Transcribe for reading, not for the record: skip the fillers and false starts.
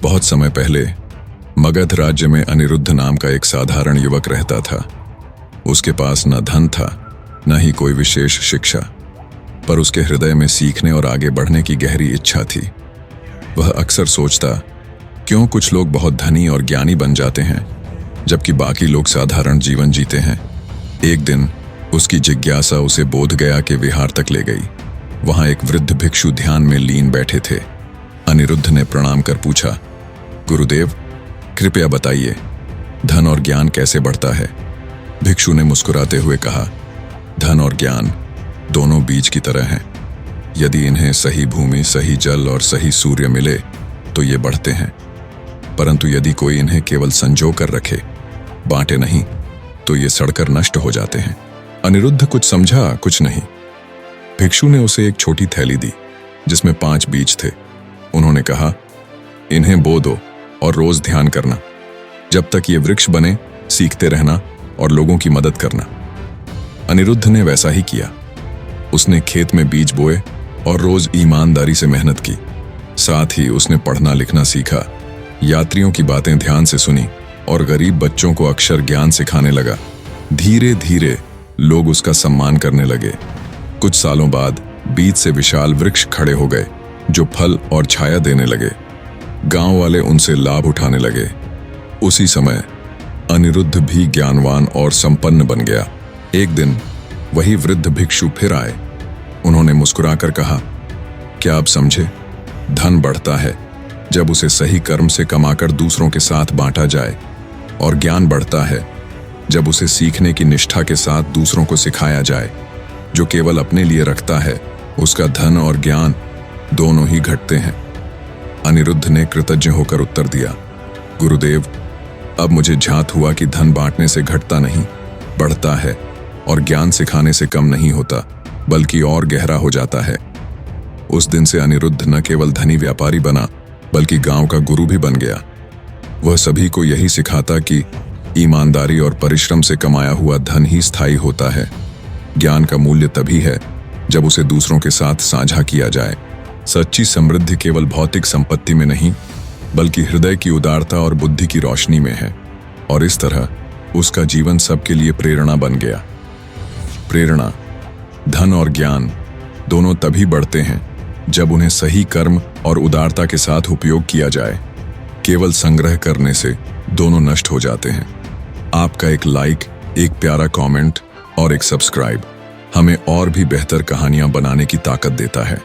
बहुत समय पहले मगध राज्य में अनिरुद्ध नाम का एक साधारण युवक रहता था। उसके पास न धन था, न ही कोई विशेष शिक्षा, पर उसके हृदय में सीखने और आगे बढ़ने की गहरी इच्छा थी। वह अक्सर सोचता, क्यों कुछ लोग बहुत धनी और ज्ञानी बन जाते हैं जबकि बाकी लोग साधारण जीवन जीते हैं। एक दिन उसकी जिज्ञासा उसे बोध गया कि विहार तक ले गई। वहां एक वृद्ध भिक्षु ध्यान में लीन बैठे थे। अनिरुद्ध ने प्रणाम कर पूछा, गुरुदेव, कृपया बताइए, धन और ज्ञान कैसे बढ़ता है? भिक्षु ने मुस्कुराते हुए कहा, धन और ज्ञान दोनों बीज की तरह हैं। यदि इन्हें सही भूमि, सही जल और सही सूर्य मिले तो ये बढ़ते हैं, परंतु यदि कोई इन्हें केवल संजो कर रखे, बांटे नहीं, तो ये सड़कर नष्ट हो जाते हैं। अनिरुद्ध कुछ समझा, कुछ नहीं। भिक्षु ने उसे एक छोटी थैली दी जिसमें 5 बीज थे। उन्होंने कहा, इन्हें बो दो और रोज ध्यान करना। जब तक ये वृक्ष बने, सीखते रहना और लोगों की मदद करना। अनिरुद्ध ने वैसा ही किया। उसने खेत में बीज बोए और रोज ईमानदारी से मेहनत की। साथ ही उसने पढ़ना लिखना सीखा, यात्रियों की बातें ध्यान से सुनी और गरीब बच्चों को अक्षर ज्ञान सिखाने लगा। धीरे धीरे लोग उसका सम्मान करने लगे। कुछ सालों बाद बीज से विशाल वृक्ष खड़े हो गए जो फल और छाया देने लगे। गांव वाले उनसे लाभ उठाने लगे। उसी समय अनिरुद्ध भी ज्ञानवान और संपन्न बन गया। एक दिन वही वृद्ध भिक्षु फिर आए। उन्होंने मुस्कुराकर कहा, क्या आप समझे? धन बढ़ता है जब उसे सही कर्म से कमाकर दूसरों के साथ बांटा जाए, और ज्ञान बढ़ता है जब उसे सीखने की निष्ठा के साथ दूसरों को सिखाया जाए। जो केवल अपने लिए रखता है, उसका धन और ज्ञान दोनों ही घटते हैं। अनिरुद्ध ने कृतज्ञ होकर उत्तर दिया, गुरुदेव, अब मुझे झात हुआ कि धन बांटने से घटता नहीं, बढ़ता है, और ज्ञान सिखाने से कम नहीं होता, बल्कि और गहरा हो जाता है। उस दिन से अनिरुद्ध न केवल धनी व्यापारी बना, बल्कि गांव का गुरु भी बन गया। वह सभी को यही सिखाता कि ईमानदारी और परिश्रम से कमाया हुआ धन ही स्थायी होता है। ज्ञान का मूल्य तभी है जब उसे दूसरों के साथ साझा किया जाए। सच्ची समृद्धि केवल भौतिक संपत्ति में नहीं, बल्कि हृदय की उदारता और बुद्धि की रोशनी में है। और इस तरह उसका जीवन सबके लिए प्रेरणा बन गया। प्रेरणा, धन और ज्ञान दोनों तभी बढ़ते हैं जब उन्हें सही कर्म और उदारता के साथ उपयोग किया जाए। केवल संग्रह करने से दोनों नष्ट हो जाते हैं। आपका एक लाइक, एक प्यारा कमेंट और एक सब्सक्राइब हमें और भी बेहतर कहानियां बनाने की ताकत देता है।